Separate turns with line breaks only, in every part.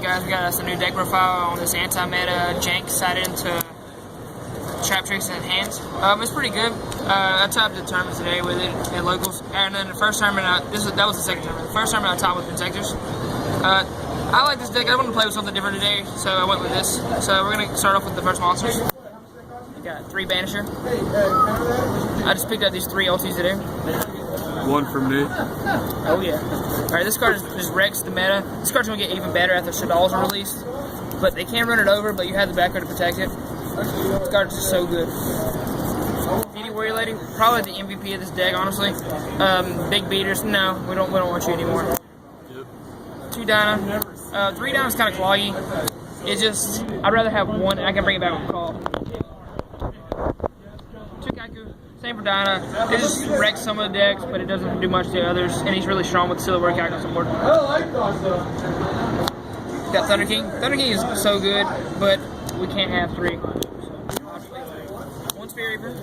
guys, we got us a new deck profile on this anti-meta jank sided into trap tricks and hands. It's pretty good. I topped the tournament today with it at locals, and then the first tournament, that was the second tournament. The first tournament I topped with Protectors. I like this deck. I wanted to play with something different today, so I went with this. So we're gonna start off with the first monsters. We got 3 Banisher. I just picked up these 3 ultis today.
1 from me.
Oh yeah. Alright, this card just wrecks the meta. This card's gonna get even better after Shaddoll's are released. But they can't run it over, but you have the back row to protect it. This card is just so good. DD Warrior Lady, probably the MVP of this deck, honestly. Big beaters, no, we don't want you anymore.
Yep.
2 Dyna. 3 Dyna is kind of cloggy. It's just, I'd rather have 1, and I can bring it back with call. 2 Kaiku. Same for Dyna. It just wrecks some of the decks, but it doesn't do much to others, and he's really strong with Silver Workout on support. Got Thunder King. Thunder King is so good, but we can't have 3. 1 Sphere Reaper.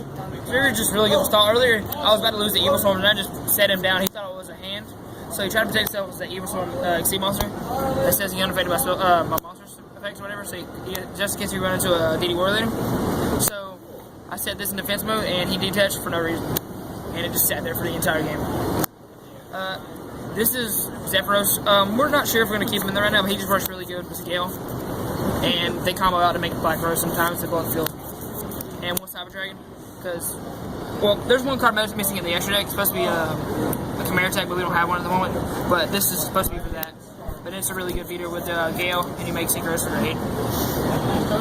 Sphere Reaper is just really good to stall. Earlier, I was about to lose the Evil Storm, and I just set him down. He thought it was a hand, so he tried to protect himself with the Evil Storm Exceed monster that says he's unaffected by monsters effects or whatever, so just in case you run into a DD Warrior Lady. So I set this in defense mode, and he detached for no reason. And it just sat there for the entire game. This is Zephyros. We're not sure if we're going to keep him in there right now, but he just works really good with Scale. And they combo out to make Black Rose sometimes to blow the field. And 1 Cyber Dragon, because, well, there's 1 card missing in the extra deck. It's supposed to be a Chimera tech, but we don't have one at the moment. But this is supposed to be for that. But it's a really good feeder with Gale, and he makes Synchros for 8.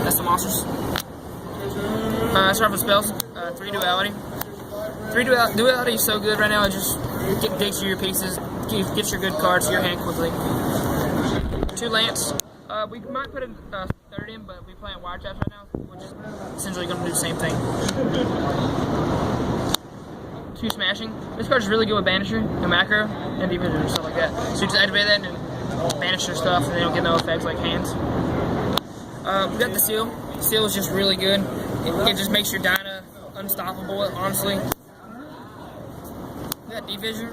That's the monsters. Let's start with spells. 3 Duality. 3 Duality is so good right now. It just digs you your pieces, gets your good cards to your hand quickly. 2 Lance. We might put a 3rd in, but we're playing Wiretaps right now, which is essentially going to do the same thing. 2 Smashing. This card is really good with Banisher and Macro and Division and stuff like that. So you just activate that and banish their stuff, and they don't get no effects like hands. We got the Seal. The Seal is just really good. It just makes your Dyna unstoppable, honestly. We got D-Fissure.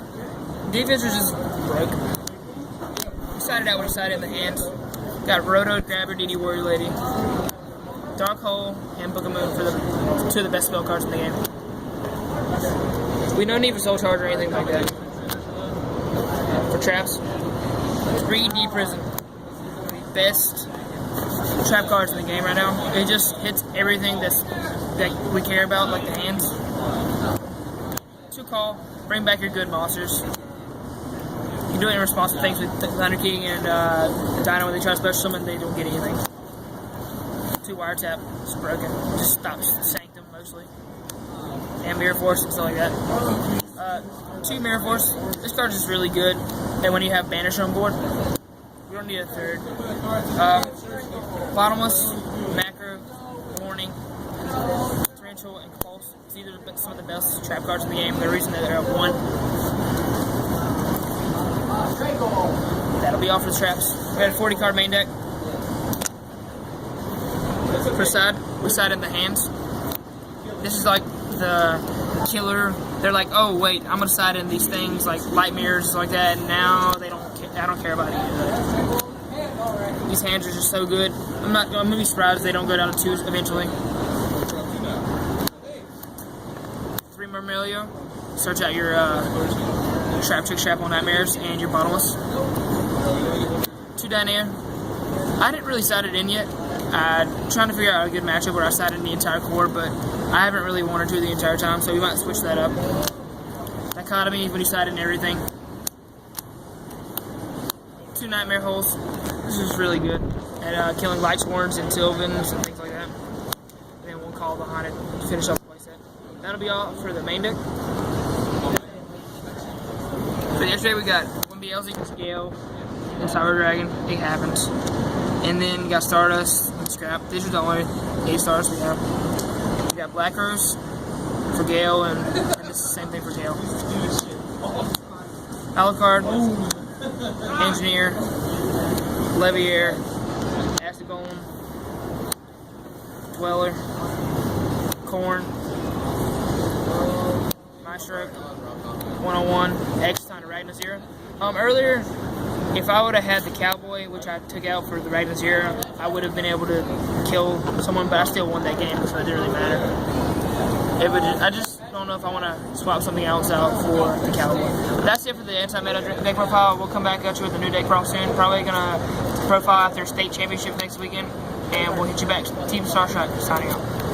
D-Fissure just broke. We sided out when we sided in the hands. Got Roto, Grabber, DD Warrior Lady, Dark Hole, and Book of Moon for the 2 of the best spell cards in the game. We don't need for Soul Charge or anything like that. For traps, 3D Prison. The best trap cards in the game right now. It just hits everything that we care about, like the hands. 2 Call, bring back your good monsters. You can do it in response to things with Thunder King and Dyna when they try to special summon, they don't get anything. 2 Wiretap, it's broken. Just stops Sanctum mostly. And Mirror Force and stuff like that. 2 Mirror Force. This card is just really good. And when you have Banisher on board, we don't need a 3rd. Bottomless, Macro, Warning, Torrential, and Pulse. These are some of the best trap cards in the game. The reason that they're at 1. That'll be all for the traps. We got a 40 card main deck. First side, we side in the hands. This is like the killer. They're like, oh wait, I'm gonna side in these things like light mirrors like that. And now they don't. I don't care about any of that. These hands are just so good. I'm gonna be surprised if they don't go down to 2s eventually. 3 Myrmilio. Search out your Trap Trick Strap on Nightmares and your Bottomless. 2 Dynare. I didn't really side it in yet. I'm trying to figure out a good matchup where I side in the entire core, but I haven't really wanted to the entire time, so we might switch that up. Dichotomy, when you side in everything. 2 Nightmare Holes. This is really good at killing Light Sworns and Sylvans and things like that. And then 1 Call behind it to finish off the playset. That'll be all for the main deck. So yesterday we got 1 BLZ and Scale and Cyber Dragon. It happens. And then we got Stardust and Scrap. These are the only 8 stars we have. We got Black Rose for Gale, and this is the same thing for Gale. Alucard, Engineer, Leviair, Acid Golem, Dweller, Corn, Maestro, 101, X-Time to Ragnar Zero. Earlier if I would have had the Cowboy, which I took out for the Ravens here, I would have been able to kill someone, but I still won that game, so it didn't really matter. I just don't know if I want to swap something else out for the Cowboy. But that's it for the anti-meta deck profile. We'll come back at you with a new deck profile soon. Probably going to profile after state championship next weekend, and we'll hit you back. Team Starshot signing out.